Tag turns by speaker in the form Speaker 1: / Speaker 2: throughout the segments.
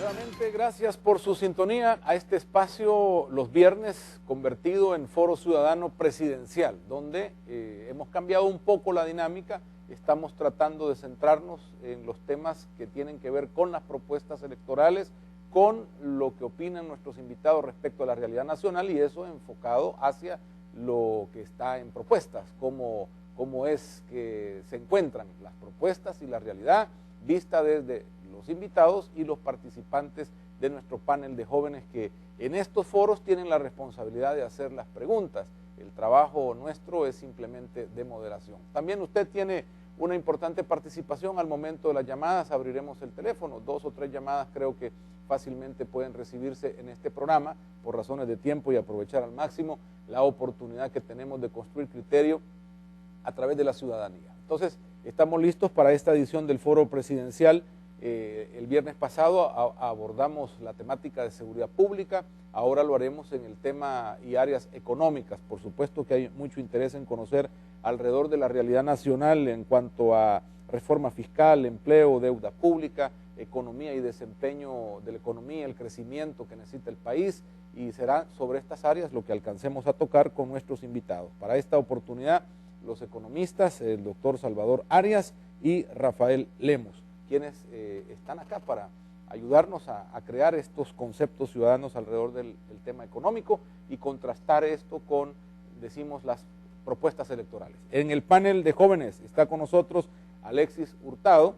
Speaker 1: Nuevamente, gracias por su sintonía a este espacio los viernes convertido en Foro Ciudadano Presidencial, donde hemos cambiado un poco la dinámica. Estamos tratando de centrarnos en los temas que tienen que ver con las propuestas electorales, con lo que opinan nuestros invitados respecto a la realidad nacional, y eso enfocado hacia lo que está en propuestas, cómo es que se encuentran las propuestas y la realidad vista desde los invitados y los participantes de nuestro panel de jóvenes que en estos foros tienen la responsabilidad de hacer las preguntas. El trabajo nuestro es simplemente de moderación. También usted tiene una importante participación al momento de las llamadas. Abriremos el teléfono, 2 o 3 llamadas creo que fácilmente pueden recibirse en este programa por razones de tiempo y aprovechar al máximo la oportunidad que tenemos de construir criterio a través de la ciudadanía. Entonces, estamos listos para esta edición del Foro Presidencial. El viernes pasado abordamos la temática de seguridad pública, ahora lo haremos en el tema y áreas económicas. Por supuesto que hay mucho interés en conocer alrededor de la realidad nacional en cuanto a reforma fiscal, empleo, deuda pública, economía y desempeño de la economía, el crecimiento que necesita el país, y será sobre estas áreas lo que alcancemos a tocar con nuestros invitados. Para esta oportunidad, los economistas, el doctor Salvador Arias y Rafael Lemos, quienes están acá para ayudarnos a crear estos conceptos ciudadanos alrededor del tema económico y contrastar esto con, decimos, las propuestas electorales. En el panel de jóvenes está con nosotros Alexis Hurtado,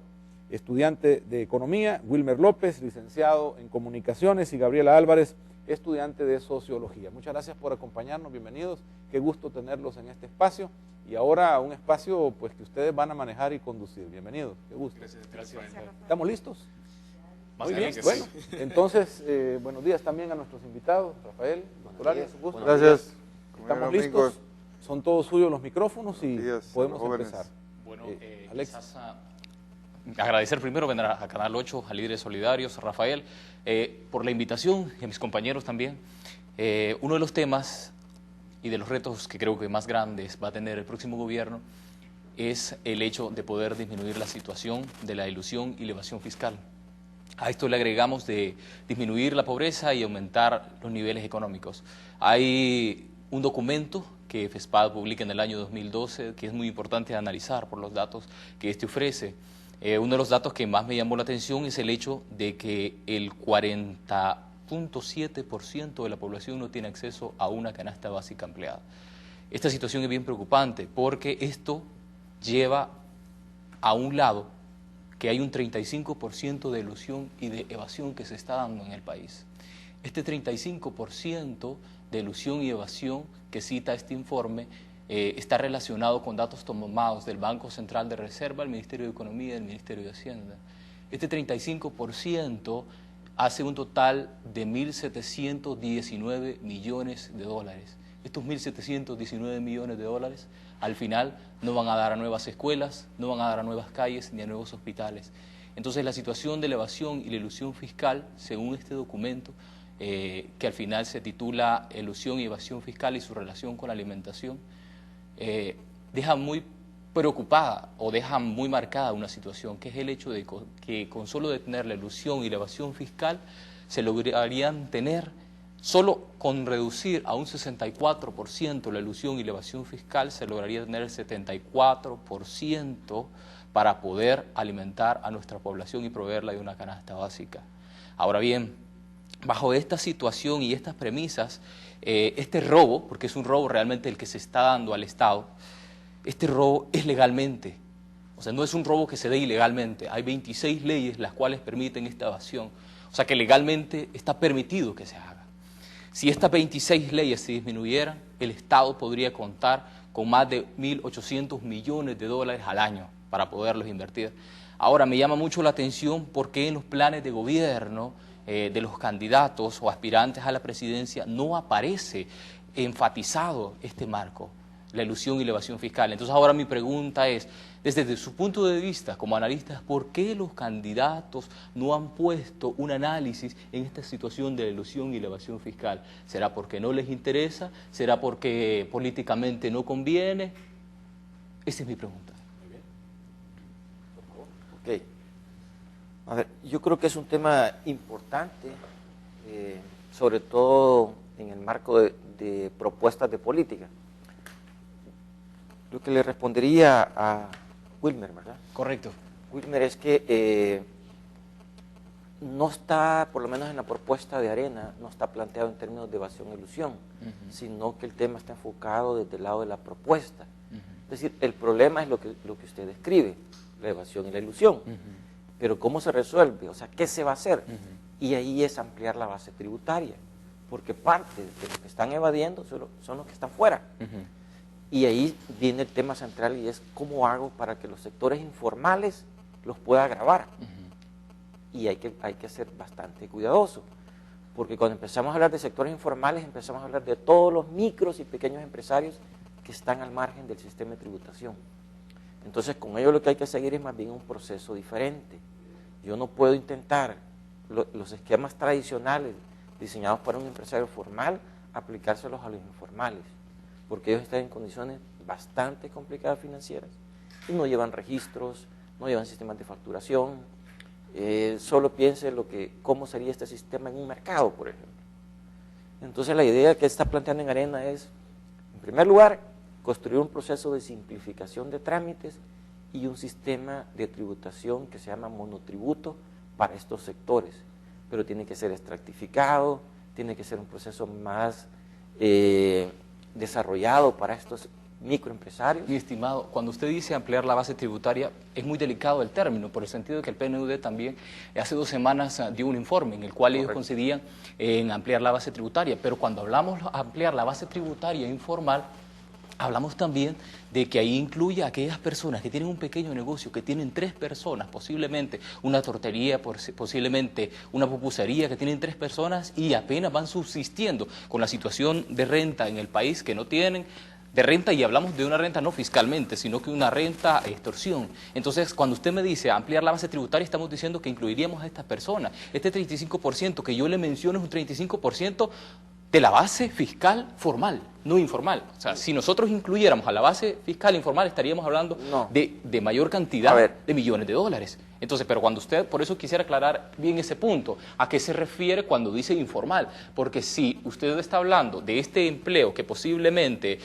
Speaker 1: estudiante de Economía, Wilmer López, licenciado en Comunicaciones, y Gabriela Álvarez, estudiante de Sociología. Muchas gracias por acompañarnos, bienvenidos, qué gusto tenerlos en este espacio, y ahora un espacio pues que ustedes van a manejar y conducir. Bienvenidos, qué gusto.
Speaker 2: Gracias.
Speaker 1: ¿Estamos listos?
Speaker 2: Más
Speaker 1: Muy bien,
Speaker 2: sí.
Speaker 1: bueno, entonces, buenos días también a nuestros invitados, Rafael, doctor Arias, un gusto.
Speaker 3: Gracias.
Speaker 1: Estamos listos, son todos suyos los micrófonos y podemos empezar.
Speaker 2: Bueno,
Speaker 1: Alex.
Speaker 2: Agradecer primero a Canal 8, a Líderes Solidarios, a Rafael, por la invitación y a mis compañeros también. Uno de los temas y de los retos que creo que más grandes va a tener el próximo gobierno es el hecho de poder disminuir la situación de la ilusión y la evasión fiscal. A esto le agregamos de disminuir la pobreza y aumentar los niveles económicos. Hay un documento que FESPAD publica en el año 2012 que es muy importante analizar por los datos que este ofrece. Uno de los datos que más me llamó la atención es el hecho de que el 40.7% de la población no tiene acceso a una canasta básica empleada. Esta situación es bien preocupante porque esto lleva a un lado que hay un 35% de ilusión y de evasión que se está dando en el país. Este 35% de ilusión y evasión que cita este informe está relacionado con datos tomados del Banco Central de Reserva, el Ministerio de Economía y el Ministerio de Hacienda. Este 35% hace un total de 1.719 millones de dólares. Estos 1.719 millones de dólares al final no van a dar a nuevas escuelas, no van a dar a nuevas calles ni a nuevos hospitales. Entonces la situación de la evasión y la ilusión fiscal, según este documento, que al final se titula Ilusión y evasión fiscal y su relación con la alimentación, deja muy preocupada o deja muy marcada una situación, que es el hecho de que con solo detener la ilusión y la evasión fiscal se lograrían tener, solo con reducir a un 64% la ilusión y la evasión fiscal, se lograría tener el 74% para poder alimentar a nuestra población y proveerla de una canasta básica. Ahora bien, bajo esta situación y estas premisas, este robo, porque es un robo realmente el que se está dando al Estado, este robo es legalmente, o sea, no es un robo que se dé ilegalmente. Hay 26 leyes las cuales permiten esta evasión, o sea que legalmente está permitido que se haga. Si estas 26 leyes se disminuyeran, el Estado podría contar con más de 1.800 millones de dólares al año para poderlos invertir. Ahora, me llama mucho la atención porque en los planes de gobierno de los candidatos o aspirantes a la presidencia no aparece enfatizado este marco, la ilusión y la evasión fiscal. Entonces ahora mi pregunta es, desde su punto de vista como analistas, ¿por qué los candidatos no han puesto un análisis en esta situación de la ilusión y la evasión fiscal? ¿Será porque no les interesa? ¿Será porque políticamente no conviene? Esa es mi pregunta.
Speaker 3: Ok. A ver, yo creo que es un tema importante, sobre todo en el marco de propuestas de política. Lo que le respondería a Wilmer, ¿verdad?
Speaker 2: Correcto.
Speaker 3: Wilmer, es que no está, por lo menos en la propuesta de Arena, no está planteado en términos de evasión e ilusión, sino que el tema está enfocado desde el lado de la propuesta. Es decir, el problema es lo que usted describe, la evasión y la ilusión. Pero ¿cómo se resuelve? O sea, ¿qué se va a hacer? Y ahí es ampliar la base tributaria, porque parte de los que están evadiendo son los que están fuera. Y ahí viene el tema central, y es cómo hago para que los sectores informales los pueda gravar. Y hay que ser bastante cuidadoso, porque cuando empezamos a hablar de sectores informales, empezamos a hablar de todos los micros y pequeños empresarios que están al margen del sistema de tributación. Entonces, con ello lo que hay que seguir es más bien un proceso diferente. Yo no puedo intentar los esquemas tradicionales diseñados para un empresario formal, aplicárselos a los informales, porque ellos están en condiciones bastante complicadas financieras y no llevan registros, no llevan sistemas de facturación. Solo piense cómo sería este sistema en un mercado, por ejemplo. Entonces, la idea que está planteando en Arena es, en primer lugar, construir un proceso de simplificación de trámites y un sistema de tributación que se llama monotributo para estos sectores, pero tiene que ser estratificado, tiene que ser un proceso más desarrollado para estos microempresarios.
Speaker 2: Mi estimado, cuando usted dice ampliar la base tributaria, es muy delicado el término, por el sentido de que el PNUD también hace 2 semanas dio un informe en el cual ellos coincidían en ampliar la base tributaria, pero cuando hablamos de ampliar la base tributaria informal, hablamos también de que ahí incluye a aquellas personas que tienen un pequeño negocio, que tienen 3 personas, posiblemente una tortería, posiblemente una pupusería, que tienen 3 personas y apenas van subsistiendo con la situación de renta en el país, que no tienen de renta, y hablamos de una renta no fiscalmente, sino que una renta extorsión. Entonces, cuando usted me dice ampliar la base tributaria, estamos diciendo que incluiríamos a estas personas. Este 35% que yo le menciono es un 35% de la base fiscal formal, no informal. O sea, si nosotros incluyéramos a la base fiscal informal, estaríamos hablando de mayor cantidad de millones de dólares. Entonces, pero cuando usted, por eso quisiera aclarar bien ese punto, ¿a qué se refiere cuando dice informal? Porque si usted está hablando de este empleo que posiblemente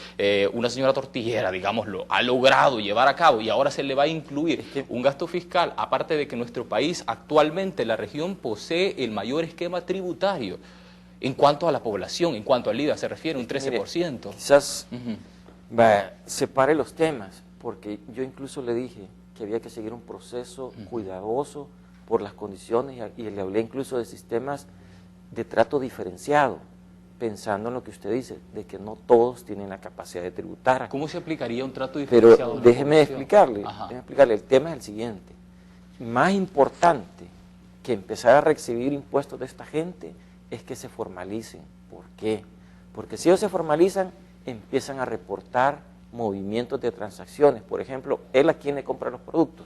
Speaker 2: una señora tortillera, digámoslo, ha logrado llevar a cabo y ahora se le va a incluir un gasto fiscal, aparte de que nuestro país actualmente, la región, posee el mayor esquema tributario en cuanto a la población, en cuanto al IVA se refiere, un 13%.
Speaker 3: Mire, quizás separe los temas, porque yo incluso le dije que había que seguir un proceso cuidadoso por las condiciones, y le hablé incluso de sistemas de trato diferenciado, pensando en lo que usted dice, de que no todos tienen la capacidad de tributar.
Speaker 2: ¿Cómo se aplicaría un trato diferenciado?
Speaker 3: Pero déjeme explicarle, el tema es el siguiente. Más importante que empezar a recibir impuestos de esta gente es que se formalicen. ¿Por qué? Porque si ellos se formalizan, empiezan a reportar movimientos de transacciones. Por ejemplo, él a quién le compra los productos.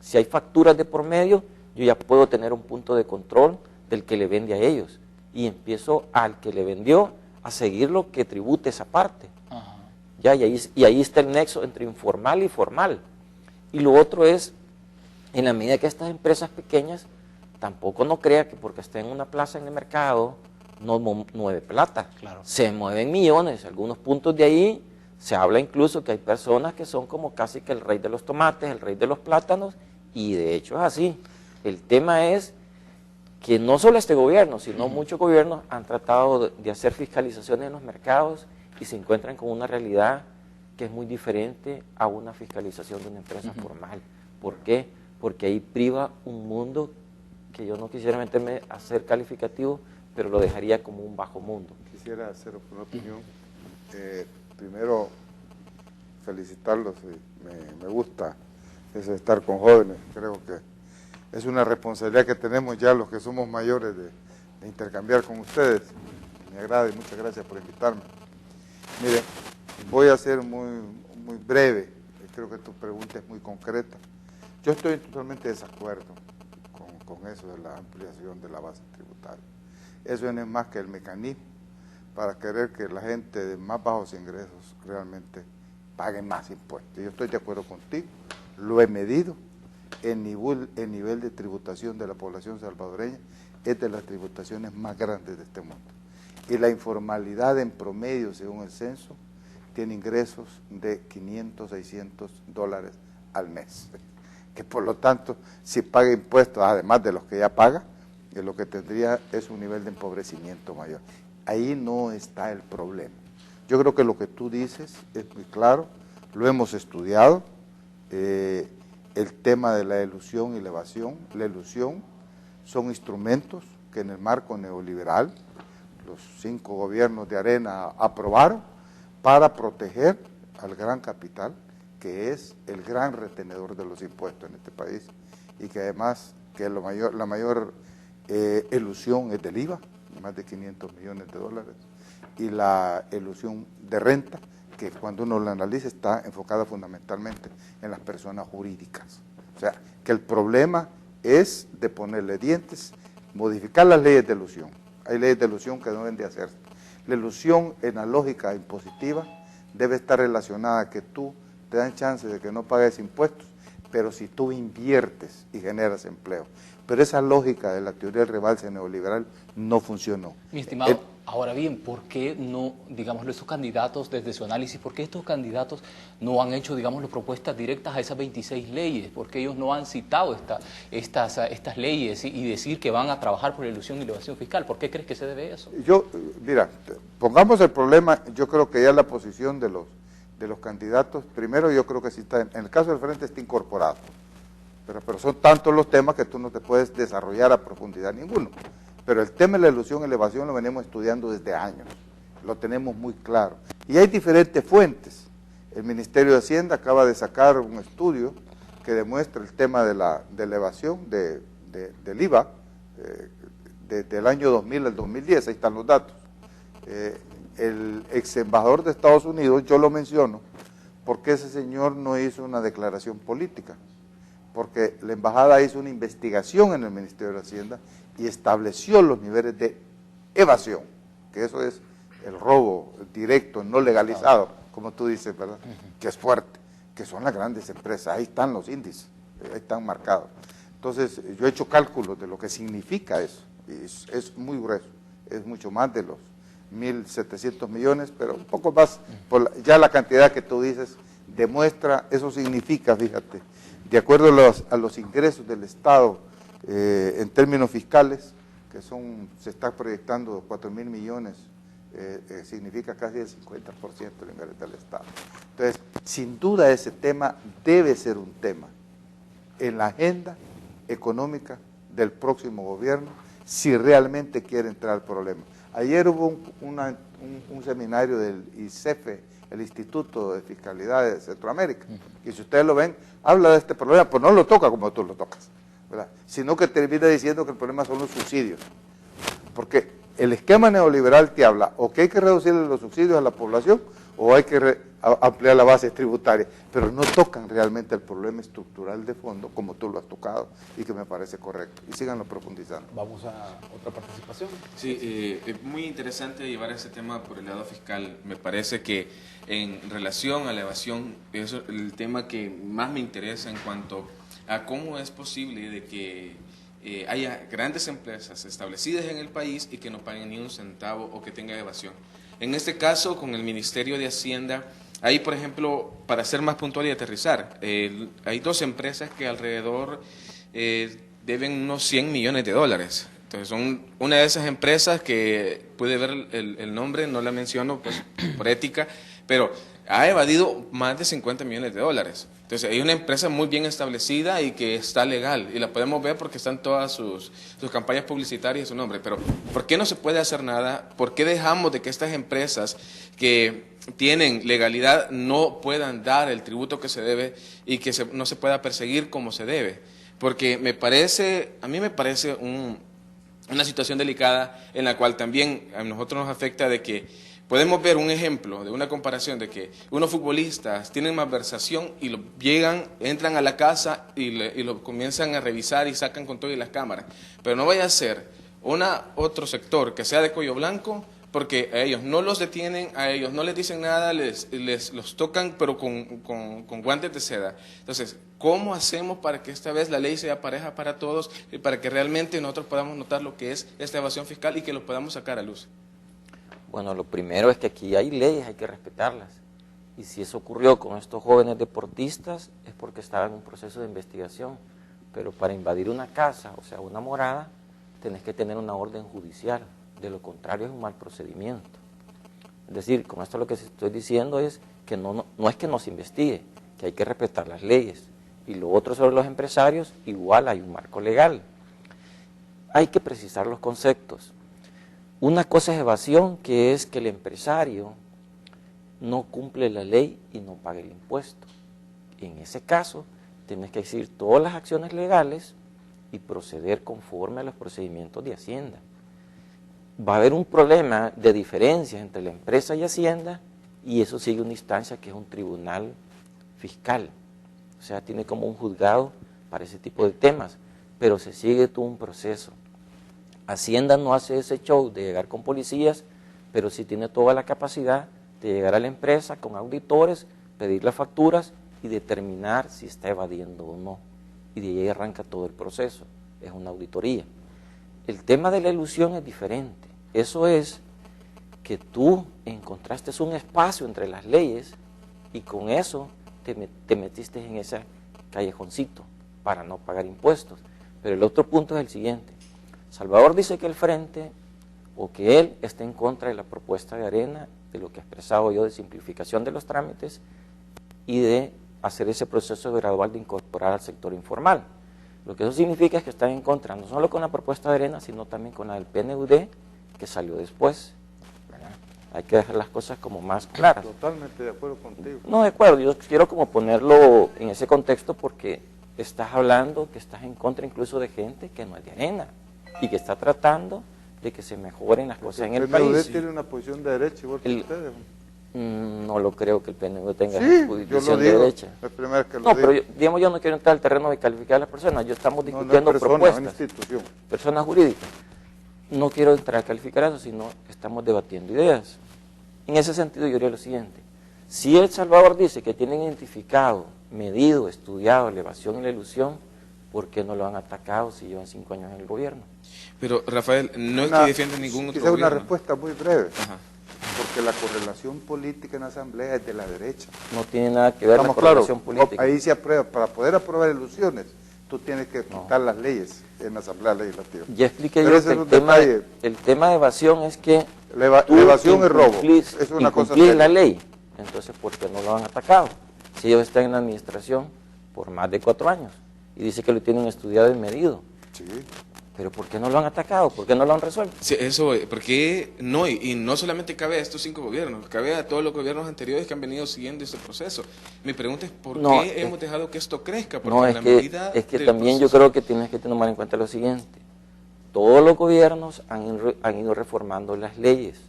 Speaker 3: Si hay facturas de por medio, yo ya puedo tener un punto de control del que le vende a ellos. Y empiezo al que le vendió a seguir lo que tribute esa parte. Ya, y ahí está el nexo entre informal y formal. Y lo otro es, en la medida que estas empresas pequeñas, tampoco no crea que porque está en una plaza en el mercado no mueve plata. Claro. Se mueven millones. Algunos puntos de ahí se habla incluso que hay personas que son como casi que el rey de los tomates, el rey de los plátanos, y de hecho es así. El tema es que no solo este gobierno, sino muchos gobiernos han tratado de hacer fiscalizaciones en los mercados y se encuentran con una realidad que es muy diferente a una fiscalización de una empresa formal. ¿Por qué? Porque ahí priva un mundo que yo no quisiera meterme a ser calificativo, pero lo dejaría como un bajo mundo.
Speaker 4: Quisiera hacer una opinión. Primero, felicitarlos. Me gusta eso de estar con jóvenes. Creo que es una responsabilidad que tenemos ya los que somos mayores de intercambiar con ustedes. Me agrada y muchas gracias por invitarme. Mire, voy a ser muy breve. Creo que tu pregunta es muy concreta. Yo estoy totalmente de desacuerdo con eso de la ampliación de la base tributaria. Eso no es más que el mecanismo para querer que la gente de más bajos ingresos realmente pague más impuestos. Yo estoy de acuerdo contigo, lo he medido el nivel de tributación de la población salvadoreña es de las tributaciones más grandes de este mundo. Y la informalidad en promedio, según el censo, tiene ingresos de $500, $600 al mes. Que por lo tanto, si paga impuestos, además de los que ya paga, lo que tendría es un nivel de empobrecimiento mayor. Ahí no está el problema. Yo creo que lo que tú dices es muy claro, lo hemos estudiado, el tema de la elusión y la evasión. La elusión son instrumentos que en el marco neoliberal los 5 gobiernos de Arena aprobaron para proteger al gran capital, que es el gran retenedor de los impuestos en este país, y que además que la mayor elusión es del IVA, más de $500 millones, y la elusión de renta, que cuando uno la analiza está enfocada fundamentalmente en las personas jurídicas. O sea, que el problema es de ponerle dientes, modificar las leyes de elusión. Hay leyes de elusión que deben de hacerse. La elusión en la lógica impositiva debe estar relacionada a que tú te dan chance de que no pagues impuestos, pero si tú inviertes y generas empleo. Pero esa lógica de la teoría del rebalse neoliberal no funcionó.
Speaker 2: Mi estimado, ahora bien, ¿por qué no, digámoslo, esos candidatos, desde su análisis, por qué estos candidatos no han hecho, digámoslo, propuestas directas a esas 26 leyes? ¿Por qué ellos no han citado estas leyes y decir que van a trabajar por la ilusión y la evasión fiscal? ¿Por qué crees que se debe eso?
Speaker 4: Mira, pongamos el problema, yo creo que ya la posición de los candidatos, primero yo creo que sí está, en el caso del Frente está incorporado, pero son tantos los temas que tú no te puedes desarrollar a profundidad ninguno. Pero el tema de la ilusión y la evasión lo venimos estudiando desde años, lo tenemos muy claro. Y hay diferentes fuentes. El Ministerio de Hacienda acaba de sacar un estudio que demuestra el tema de la evasión del IVA desde el año 2000 al 2010, ahí están los datos. El ex embajador de Estados Unidos, yo lo menciono, porque ese señor no hizo una declaración política, porque la embajada hizo una investigación en el Ministerio de Hacienda y estableció los niveles de evasión, que eso es el robo directo, no legalizado, como tú dices, ¿verdad? Que es fuerte, que son las grandes empresas, ahí están los índices, ahí están marcados. Entonces, yo he hecho cálculos de lo que significa eso, y es muy grueso, es mucho más de los 1.700 millones, pero un poco más, ya la cantidad que tú dices demuestra, eso significa, fíjate, de acuerdo a los ingresos del Estado en términos fiscales, que se está proyectando 4.000 millones, significa casi el 50% del ingreso del Estado. Entonces, sin duda ese tema debe ser un tema en la agenda económica del próximo gobierno, si realmente quiere entrar al problema. Ayer hubo un seminario del ICEFE, el Instituto de Fiscalidad de Centroamérica, y si ustedes lo ven, habla de este problema, pues no lo toca como tú lo tocas, ¿verdad? Sino que termina diciendo que el problema son los subsidios, porque el esquema neoliberal te habla o que hay que reducirle los subsidios a la población o hay que ampliar la base tributaria, pero no tocan realmente el problema estructural de fondo como tú lo has tocado y que me parece correcto. Y síganlo profundizando.
Speaker 1: Vamos a otra participación.
Speaker 5: Sí, es muy interesante llevar ese tema por el lado fiscal. Me parece que en relación a la evasión es el tema que más me interesa en cuanto a cómo es posible de que haya grandes empresas establecidas en el país y que no paguen ni un centavo o que tengan evasión. En este caso, con el Ministerio de Hacienda, ahí, por ejemplo, para ser más puntual y aterrizar, hay 2 empresas que alrededor deben unos $100 millones. Entonces, son una de esas empresas que puede ver el nombre, no la menciono pues, por ética, pero ha evadido más de $50 millones. Entonces, hay una empresa muy bien establecida y que está legal, y la podemos ver porque están todas sus campañas publicitarias y su nombre. Pero, ¿por qué no se puede hacer nada? ¿Por qué dejamos de que estas empresas que tienen legalidad no puedan dar el tributo que se debe y que no se pueda perseguir como se debe? Porque a mí me parece una situación delicada en la cual también a nosotros nos afecta de que podemos ver un ejemplo de una comparación de que unos futbolistas tienen malversación y entran a la casa y lo comienzan a revisar y sacan con todo y las cámaras. Pero no vaya a ser otro sector que sea de cuello blanco porque a ellos no los detienen, a ellos no les dicen nada, los tocan, pero con guantes de seda. Entonces, ¿cómo hacemos para que esta vez la ley sea pareja para todos y para que realmente nosotros podamos notar lo que es esta evasión fiscal y que lo podamos sacar a luz?
Speaker 3: Bueno, lo primero es que aquí hay leyes, hay que respetarlas. Y si eso ocurrió con estos jóvenes deportistas, es porque estaban en un proceso de investigación. Pero para invadir una casa, o sea, una morada, tenés que tener una orden judicial. De lo contrario es un mal procedimiento. Es decir, con esto lo que estoy diciendo es que no es que no se investigue, que hay que respetar las leyes. Y lo otro sobre los empresarios, igual hay un marco legal. Hay que precisar los conceptos. Una cosa es evasión, que es que el empresario no cumple la ley y no paga el impuesto. En ese caso, tienes que exigir todas las acciones legales y proceder conforme a los procedimientos de Hacienda. Va a haber un problema de diferencias entre la empresa y Hacienda y eso sigue una instancia que es un tribunal fiscal. O sea, tiene como un juzgado para ese tipo de temas, pero se sigue todo un proceso. Hacienda no hace ese show de llegar con policías, pero sí tiene toda la capacidad de llegar a la empresa con auditores, pedir las facturas y determinar si está evadiendo o no. Y de ahí arranca todo el proceso, es una auditoría. El tema de la elusión es diferente. Eso es que tú encontraste un espacio entre las leyes y con eso te metiste en ese callejoncito para no pagar impuestos. Pero el otro punto es el siguiente. Salvador dice que el Frente o que él está en contra de la propuesta de Arena, de lo que he expresado yo de simplificación de los trámites y de hacer ese proceso gradual de incorporar al sector informal. Lo que eso significa es que están en contra no solo con la propuesta de Arena, sino también con la del PNUD, que salió después. ¿Verdad? Hay que dejar las cosas como más claras.
Speaker 4: Totalmente de acuerdo contigo.
Speaker 3: No, de acuerdo, yo quiero como ponerlo en ese contexto porque estás hablando que estás en contra incluso de gente que no es de Arena y que está tratando de que se mejoren las cosas en el país.
Speaker 4: El PNUD tiene una posición de derecha igual que ustedes.
Speaker 3: No lo creo que el PNUD tenga
Speaker 4: posición
Speaker 3: de derecha.
Speaker 4: Es primera vez que lo
Speaker 3: no,
Speaker 4: digo.
Speaker 3: pero digamos, yo no quiero entrar al terreno de calificar a las personas, yo estamos discutiendo
Speaker 4: no es persona,
Speaker 3: propuestas,
Speaker 4: es una institución.
Speaker 3: personas jurídicas. No quiero entrar a calificar eso, sino estamos debatiendo ideas. En ese sentido yo diría lo siguiente, si El Salvador dice que tienen identificado, medido, estudiado la evasión y la elusión, ¿por qué no lo han atacado si llevan 5 años en el gobierno?
Speaker 5: Pero, Rafael, no es que defienda ningún otro
Speaker 4: quizá
Speaker 5: gobierno.
Speaker 4: una respuesta muy breve.
Speaker 5: Ajá.
Speaker 4: Porque la correlación política en la Asamblea es de la derecha.
Speaker 3: No tiene nada que ver la correlación política.
Speaker 4: Ahí se aprueba, para poder aprobar ilusiones, tú tienes que quitar las leyes en la Asamblea Legislativa.
Speaker 3: Ya expliqué
Speaker 4: Pero
Speaker 3: yo
Speaker 4: ese
Speaker 3: que
Speaker 4: es un detalle.
Speaker 3: el tema de evasión es que
Speaker 4: La
Speaker 3: tú
Speaker 4: evasión es robo. Es una cosa
Speaker 3: incumplís
Speaker 4: seria.
Speaker 3: la ley, entonces ¿por qué no lo han atacado? Si ellos están en la administración por más de 4 años y dice que lo tienen estudiado y medido.
Speaker 4: Sí.
Speaker 3: Pero ¿por qué no lo han atacado? ¿Por qué no lo han resuelto?
Speaker 5: Sí, eso, porque no, y no solamente cabe a estos 5 gobiernos, cabe a todos los gobiernos anteriores que han venido siguiendo este proceso. Mi pregunta es, ¿por qué hemos dejado que esto crezca? Porque
Speaker 3: No, es que también yo creo que tienes que tomar en cuenta lo siguiente. Todos los gobiernos han ido reformando las leyes.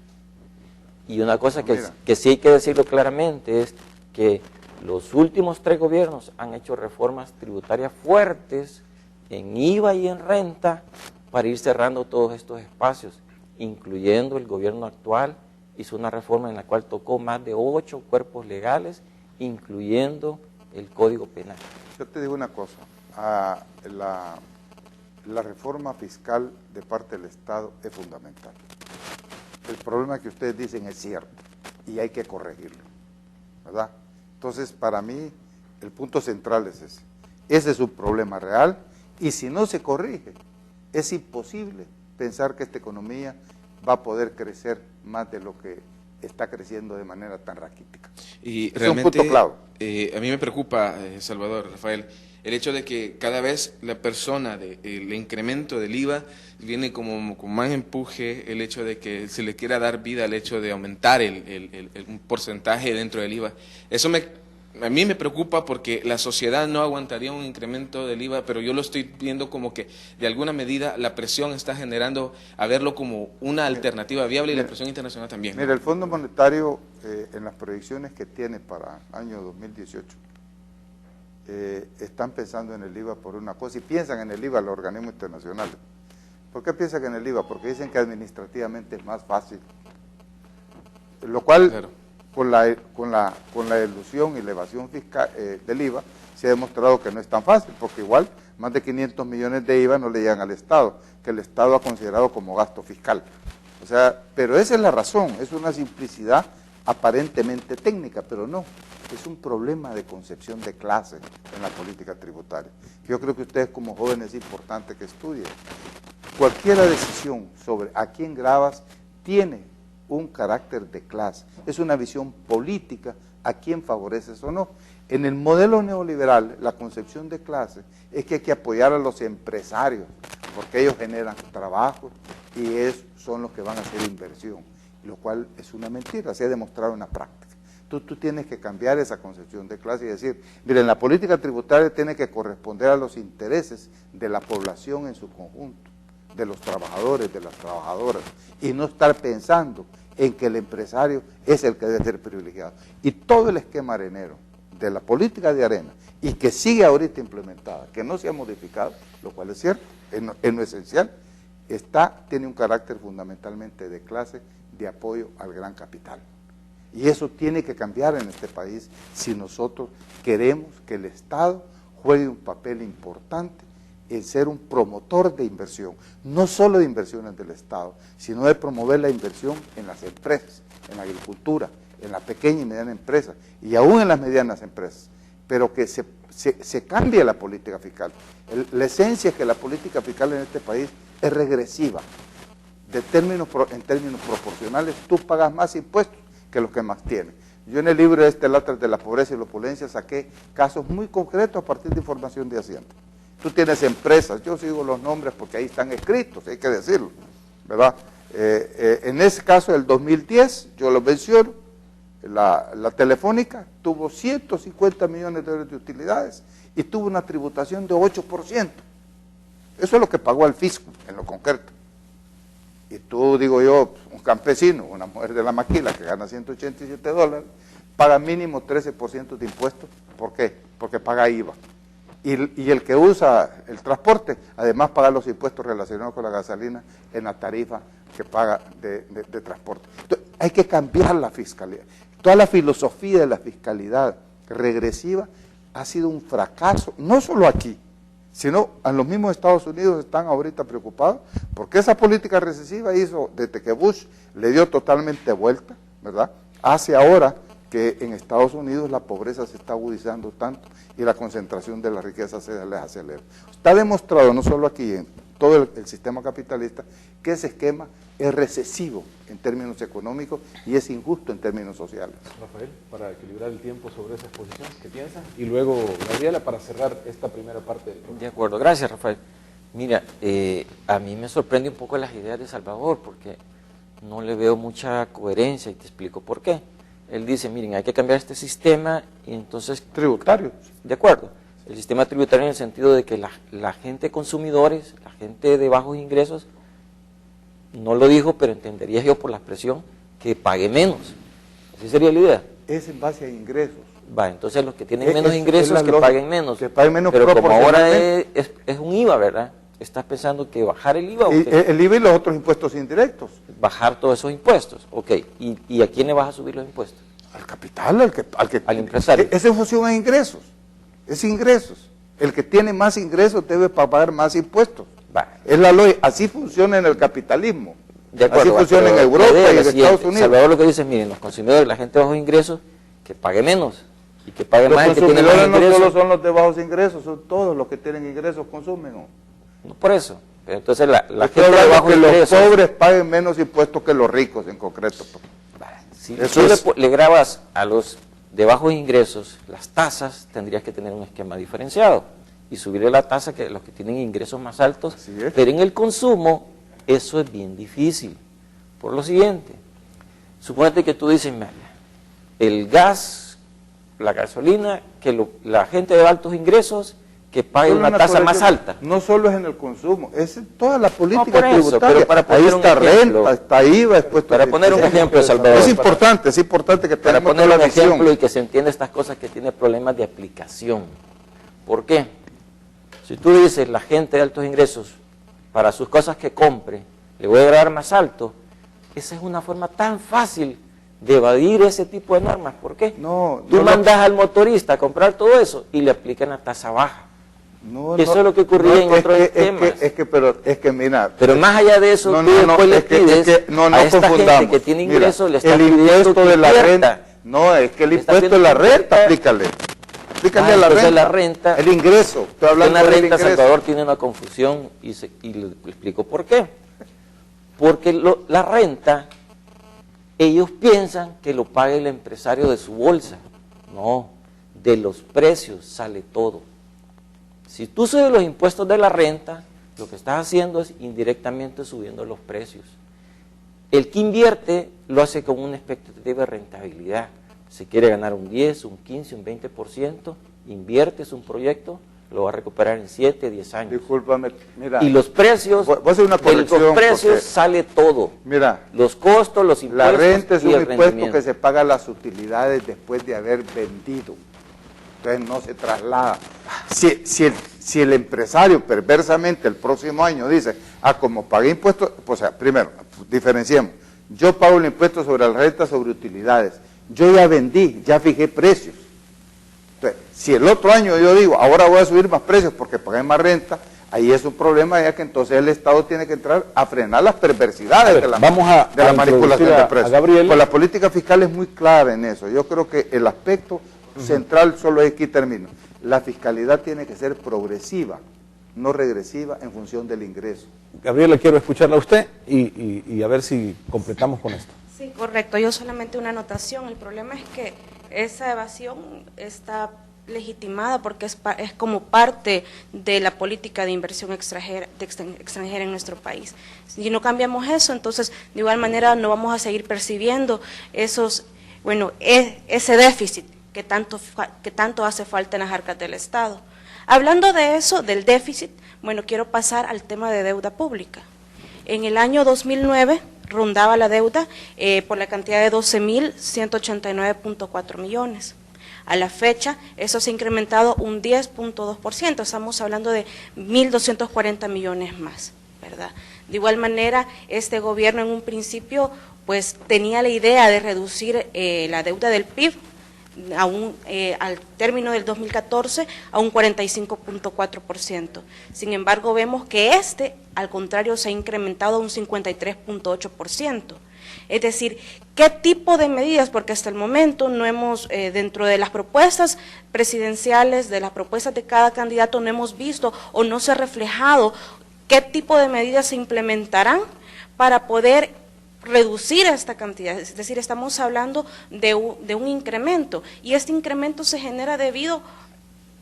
Speaker 3: Y una cosa que sí hay que decirlo claramente es que los últimos 3 gobiernos han hecho reformas tributarias fuertes en IVA y en renta para ir cerrando todos estos espacios, incluyendo el gobierno actual, hizo una reforma en la cual tocó más de 8 cuerpos legales, incluyendo el Código Penal.
Speaker 4: Yo te digo una cosa, la reforma fiscal de parte del Estado es fundamental. El problema que ustedes dicen es cierto y hay que corregirlo, ¿verdad? Entonces, para mí, el punto central es ese. Ese es un problema real. Y si no se corrige, es imposible pensar que esta economía va a poder crecer más de lo que está creciendo de manera tan raquítica.
Speaker 5: Y
Speaker 4: es
Speaker 5: realmente,
Speaker 4: un punto clave.
Speaker 5: A mí me preocupa, Salvador, Rafael, el hecho de que cada vez la persona, el incremento del IVA, viene como con más empuje, el hecho de que se le quiera dar vida al hecho de aumentar un porcentaje dentro del IVA. Eso a mí me preocupa porque la sociedad no aguantaría un incremento del IVA, pero yo lo estoy viendo como que de alguna medida la presión está generando a verlo como una alternativa viable y la presión internacional también.
Speaker 4: Mira, el Fondo Monetario en las proyecciones que tiene para año 2018 están pensando en el IVA por una cosa y piensan en el IVA los organismos internacionales. ¿Por qué piensan en el IVA? Porque dicen que administrativamente es más fácil lo cual
Speaker 5: Claro.
Speaker 4: con la elusión y la evasión fiscal del IVA se ha demostrado que no es tan fácil, porque igual más de 500 millones de IVA no le llegan al Estado, que el Estado ha considerado como gasto fiscal. O sea, pero esa es la razón, es una simplicidad aparentemente técnica, pero no, es un problema de concepción de clase en la política tributaria. Yo creo que ustedes como jóvenes es importante que estudien. Cualquier decisión sobre a quién gravas tiene un carácter de clase, es una visión política a quién favoreces o no. En el modelo neoliberal, la concepción de clase es que hay que apoyar a los empresarios, porque ellos generan trabajo y son los que van a hacer inversión, lo cual es una mentira, se ha demostrado en la práctica. Tú tienes que cambiar esa concepción de clase y decir, miren, la política tributaria tiene que corresponder a los intereses de la población en su conjunto, de los trabajadores, de las trabajadoras, y no estar pensando en que el empresario es el que debe ser privilegiado. Y todo el esquema arenero de la política de arena, y que sigue ahorita implementada, que no se ha modificado, lo cual es cierto, en lo esencial, tiene un carácter fundamentalmente de clase, de apoyo al gran capital. Y eso tiene que cambiar en este país si nosotros queremos que el Estado juegue un papel importante en ser un promotor de inversión, no solo de inversiones del Estado, sino de promover la inversión en las empresas, en la agricultura, en la pequeña y mediana empresa, y aún en las medianas empresas, pero que se cambie la política fiscal. La esencia es que la política fiscal en este país es regresiva. En términos proporcionales, tú pagas más impuestos que los que más tienen. Yo en el libro El Atlas de la Pobreza y la Opulencia saqué casos muy concretos a partir de información de Hacienda. Tú tienes empresas, yo sigo los nombres porque ahí están escritos, hay que decirlo, ¿verdad? En ese caso, del 2010, yo lo menciono, la Telefónica tuvo 150 millones de dólares de utilidades y tuvo una tributación de 8%. Eso es lo que pagó al fisco, en lo concreto. Y tú, digo yo, un campesino, una mujer de la maquila que gana 187 dólares, paga mínimo 13% de impuestos. ¿Por qué? Porque paga IVA. Y el que usa el transporte, además paga los impuestos relacionados con la gasolina en la tarifa que paga de transporte. Entonces, hay que cambiar la fiscalidad. Toda la filosofía de la fiscalidad regresiva ha sido un fracaso, no solo aquí, sino en los mismos Estados Unidos están ahorita preocupados porque esa política recesiva hizo, desde que Bush le dio totalmente vuelta, ¿verdad? Hace ahora que en Estados Unidos la pobreza se está agudizando tanto y la concentración de la riqueza se les acelera. Está demostrado, no solo aquí, en todo el sistema capitalista, que ese esquema es recesivo en términos económicos y es injusto en términos sociales.
Speaker 1: Rafael, para equilibrar el tiempo sobre esa exposición, ¿qué piensas? Y luego, Gabriela, para cerrar esta primera parte del programa.
Speaker 3: De acuerdo, gracias, Rafael. Mira, a mí me sorprende un poco las ideas de Salvador, porque no le veo mucha coherencia, y te explico por qué. Él dice, miren, hay que cambiar este sistema, y entonces...
Speaker 4: Tributario.
Speaker 3: De acuerdo. El sistema tributario en el sentido de que la gente consumidores, la gente de bajos ingresos, no lo dijo, pero entendería yo por la expresión, que pague menos. Así sería la idea.
Speaker 4: Es en base a ingresos.
Speaker 3: Va, entonces los que tienen menos ingresos que paguen menos.
Speaker 4: Que paguen menos,
Speaker 3: pero como ahora
Speaker 4: proporcionalmente.
Speaker 3: es un IVA, ¿verdad? ¿Estás pensando que bajar el IVA?
Speaker 4: El IVA y los otros impuestos indirectos.
Speaker 3: Bajar todos esos impuestos, ok. ¿Y a quién le vas a subir los impuestos?
Speaker 4: Al capital,
Speaker 3: al empresario.
Speaker 4: Es en función a ingresos. Es ingresos. El que tiene más ingresos debe pagar más impuestos.
Speaker 3: Va.
Speaker 4: Es la lógica. Así funciona en el capitalismo.
Speaker 3: De acuerdo,
Speaker 4: así funciona en Europa y en Estados Unidos.
Speaker 3: Salvador lo que dice, miren, los consumidores, la gente de bajos ingresos, que pague menos. Y que pague más el que tiene más
Speaker 4: Los consumidores no
Speaker 3: ingresos.
Speaker 4: solo son los de bajos ingresos, son todos los que tienen ingresos consumen.
Speaker 3: No, por eso. Pero entonces la
Speaker 4: Estoy
Speaker 3: gente de
Speaker 4: hablando
Speaker 3: bajos
Speaker 4: que
Speaker 3: ingresos...
Speaker 4: los pobres paguen menos impuestos que los ricos en concreto.
Speaker 3: Si
Speaker 4: Eso
Speaker 3: tú
Speaker 4: es.
Speaker 3: le grabas a los de bajos ingresos las tasas, tendrías que tener un esquema diferenciado y subirle la tasa que los que tienen ingresos más altos.
Speaker 4: Así es.
Speaker 3: Pero en el consumo eso es bien difícil. Por lo siguiente, supónete que tú dices, el gas, la gasolina, que la gente de altos ingresos que pague
Speaker 4: Solo
Speaker 3: una tasa más alta.
Speaker 4: No solo es en el consumo, es en toda la política
Speaker 3: por eso,
Speaker 4: tributaria.
Speaker 3: pero para poner
Speaker 4: ahí está
Speaker 3: un ejemplo,
Speaker 4: renta, está IVA,
Speaker 3: para poner un ejemplo, Salvador.
Speaker 4: Es importante que
Speaker 3: Para
Speaker 4: tengamos
Speaker 3: poner
Speaker 4: toda
Speaker 3: un
Speaker 4: la visión.
Speaker 3: ejemplo y que se entienda estas cosas que tiene problemas de aplicación. ¿Por qué? Si tú dices la gente de altos ingresos, para sus cosas que compre, le voy a grabar más alto, esa es una forma tan fácil de evadir ese tipo de normas. ¿Por qué?
Speaker 4: No,
Speaker 3: Tú
Speaker 4: no
Speaker 3: mandas al motorista a comprar todo eso y le aplican la tasa baja.
Speaker 4: No,
Speaker 3: Eso es lo que ocurría en otros temas.
Speaker 4: Es que mira.
Speaker 3: Pero más allá de eso, tú después le pides a esta gente que tiene ingresos, le estás
Speaker 4: el
Speaker 3: pidiendo
Speaker 4: impuesto
Speaker 3: que
Speaker 4: de la
Speaker 3: invierta.
Speaker 4: renta. No, es que el
Speaker 3: Le estás
Speaker 4: impuesto de la
Speaker 3: pidiendo que
Speaker 4: renta,
Speaker 3: invierta.
Speaker 4: Explícale a la
Speaker 3: Entonces
Speaker 4: renta.
Speaker 3: la renta,
Speaker 4: el ingreso. Estoy hablando
Speaker 3: en la
Speaker 4: del
Speaker 3: renta
Speaker 4: ingreso.
Speaker 3: Salvador tiene una confusión y le explico por qué. Porque la renta, ellos piensan que lo paga el empresario de su bolsa. No, de los precios sale todo. Si tú subes los impuestos de la renta, lo que estás haciendo es indirectamente subiendo los precios. El que invierte lo hace con una expectativa de rentabilidad. Si quiere ganar un 10, un 15, un 20%, inviertes un proyecto, lo va a recuperar en 7, 10 años.
Speaker 4: Discúlpame, mira.
Speaker 3: Y los precios,
Speaker 4: voy a hacer una
Speaker 3: de los
Speaker 4: corrección,
Speaker 3: precios
Speaker 4: porque,
Speaker 3: sale todo.
Speaker 4: mira,
Speaker 3: Los costos, los
Speaker 4: la
Speaker 3: impuestos
Speaker 4: renta es
Speaker 3: y
Speaker 4: un
Speaker 3: el
Speaker 4: impuesto
Speaker 3: rendimiento.
Speaker 4: que se paga las utilidades después de haber vendido. Entonces no se traslada. Si el empresario perversamente el próximo año dice, como pagué impuestos, o sea, primero, diferenciemos, yo pago el impuesto sobre la renta sobre utilidades, yo ya vendí, ya fijé precios. Entonces, si el otro año yo digo, ahora voy a subir más precios porque pagué más renta, ahí es un problema, ya que entonces el Estado tiene que entrar a frenar las perversidades de la manipulación de precios.
Speaker 1: Gabriel.
Speaker 4: Pues la política fiscal es muy clara en eso. Yo creo que el aspecto central solo es aquí termino. La fiscalidad tiene que ser progresiva, no regresiva en función del ingreso.
Speaker 1: Gabriela, quiero escucharla a usted y a ver si completamos con esto.
Speaker 6: Sí, correcto. Yo solamente una anotación. El problema es que esa evasión está legitimada porque es como parte de la política de inversión extranjera en nuestro país. Si no cambiamos eso, entonces de igual manera no vamos a seguir percibiendo ese déficit que tanto hace falta en las arcas del Estado. Hablando de eso, del déficit, quiero pasar al tema de deuda pública. En el año 2009 rondaba la deuda por la cantidad de 12.189.4 millones. A la fecha, eso se ha incrementado un 10.2%, estamos hablando de 1.240 millones más, ¿verdad? De igual manera, este gobierno en un principio pues tenía la idea de reducir la deuda del PIB al término del 2014 a un 45.4%. Sin embargo, vemos que al contrario, se ha incrementado a un 53.8%. Es decir, ¿qué tipo de medidas? Porque hasta el momento no hemos, dentro de las propuestas presidenciales, de las propuestas de cada candidato, no hemos visto o no se ha reflejado qué tipo de medidas se implementarán para poder reducir esta cantidad. Es decir, estamos hablando de un incremento, y este incremento se genera debido,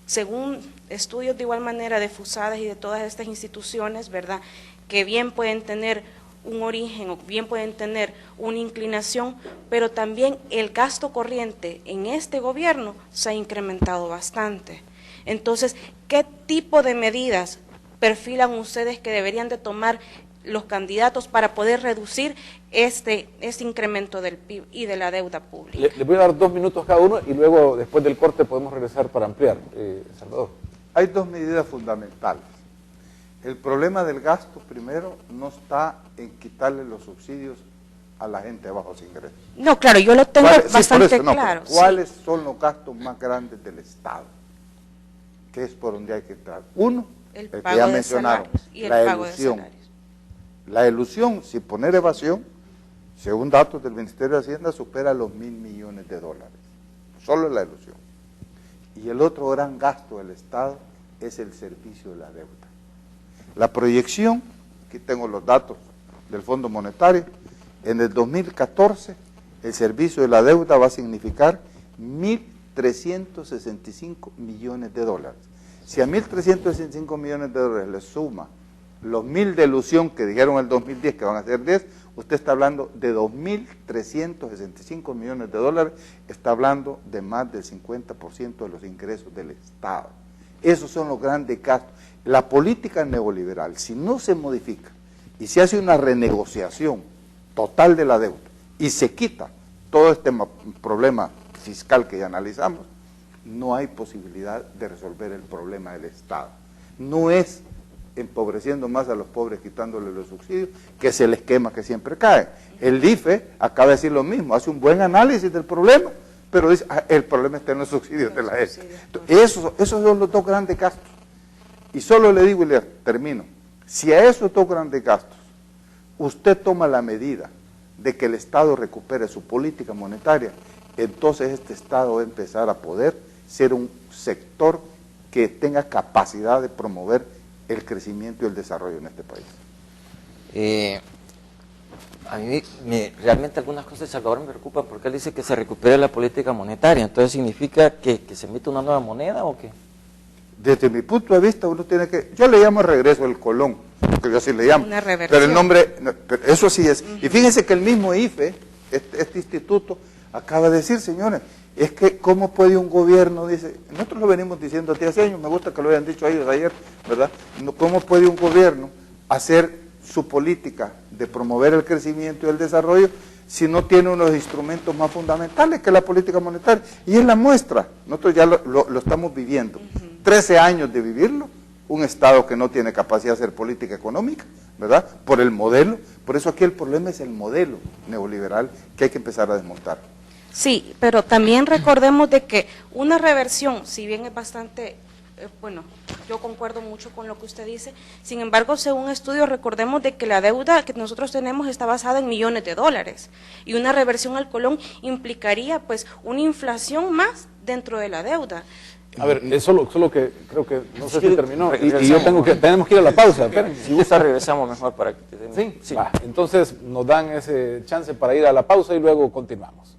Speaker 6: según estudios de igual manera de FUSADA y de todas estas instituciones, ¿verdad?, que bien pueden tener un origen o bien pueden tener una inclinación, pero también el gasto corriente en este gobierno se ha incrementado bastante. Entonces, ¿qué tipo de medidas perfilan ustedes que deberían de tomar los candidatos para poder reducir este incremento del PIB y de la deuda pública?
Speaker 1: Le voy a dar 2 minutos cada uno y luego, después del corte, podemos regresar para ampliar. Salvador.
Speaker 4: Hay dos medidas fundamentales. El problema del gasto, primero, no está en quitarle los subsidios a la gente de bajos ingresos.
Speaker 6: No, claro, yo lo tengo bastante claro.
Speaker 4: ¿Cuáles son los gastos más grandes del Estado? Que es por donde hay que entrar. Uno, el que ya mencionaron,
Speaker 6: y el
Speaker 4: la
Speaker 6: pago
Speaker 4: elusión.
Speaker 6: de salarios.
Speaker 4: La elusión, sin poner evasión, según datos del Ministerio de Hacienda, supera los $1.000 millones. Solo la elusión. Y el otro gran gasto del Estado es el servicio de la deuda. La proyección, aquí tengo los datos del Fondo Monetario, en el 2014 el servicio de la deuda va a significar $1.365 millones. Si a $1.365 millones le suma los 1.000 de elusión que dijeron en el 2010 que van a ser 10, usted está hablando de $2.365 millones, está hablando de más del 50% de los ingresos del Estado. Esos son los grandes gastos. La política neoliberal, si no se modifica y se hace una renegociación total de la deuda y se quita todo este problema fiscal que ya analizamos, no hay posibilidad de resolver el problema del Estado. No es empobreciendo más a los pobres, quitándole los subsidios, que es el esquema que siempre cae. El IFE acaba de decir lo mismo, hace un buen análisis del problema, pero dice, el problema está en los subsidios de la gente. Esos son los dos grandes gastos. Y solo le digo, y le termino, si a esos dos grandes gastos usted toma la medida de que el Estado recupere su política monetaria, entonces este Estado va a empezar a poder ser un sector que tenga capacidad de promover el crecimiento y el desarrollo en este país.
Speaker 3: A mí realmente algunas cosas de Salvador me preocupan porque él dice que se recupere la política monetaria. Entonces, ¿significa que se emite una nueva moneda o qué?
Speaker 4: Desde mi punto de vista, uno tiene que... Yo le llamo regreso del colón, porque yo así le llamo.
Speaker 6: Una reversión.
Speaker 4: Pero el nombre... Pero eso sí es. Y fíjense que el mismo IFE, este instituto, acaba de decir, señores, es que ¿cómo puede un gobierno? Dice, nosotros lo venimos diciendo hace años, me gusta que lo hayan dicho ellos ayer, ¿verdad? ¿Cómo puede un gobierno hacer su política de promover el crecimiento y el desarrollo si no tiene unos instrumentos más fundamentales que la política monetaria? Y es la muestra, nosotros ya lo estamos viviendo. 13 años de vivirlo, un Estado que no tiene capacidad de hacer política económica, ¿verdad? Por el modelo, por eso aquí el problema es el modelo neoliberal que hay que empezar a desmontar.
Speaker 6: Sí, pero también recordemos de que una reversión, si bien es bastante, bueno, yo concuerdo mucho con lo que usted dice, sin embargo, según estudios, recordemos de que la deuda que nosotros tenemos está basada en millones de dólares, y una reversión al colón implicaría pues una inflación más dentro de la deuda.
Speaker 1: A ver, es solo que creo que no sé si terminó y yo tenemos que ir a la pausa.
Speaker 3: Si gusta regresamos mejor para que te den...
Speaker 1: Sí, va. Entonces nos dan ese chance para ir a la pausa y luego continuamos.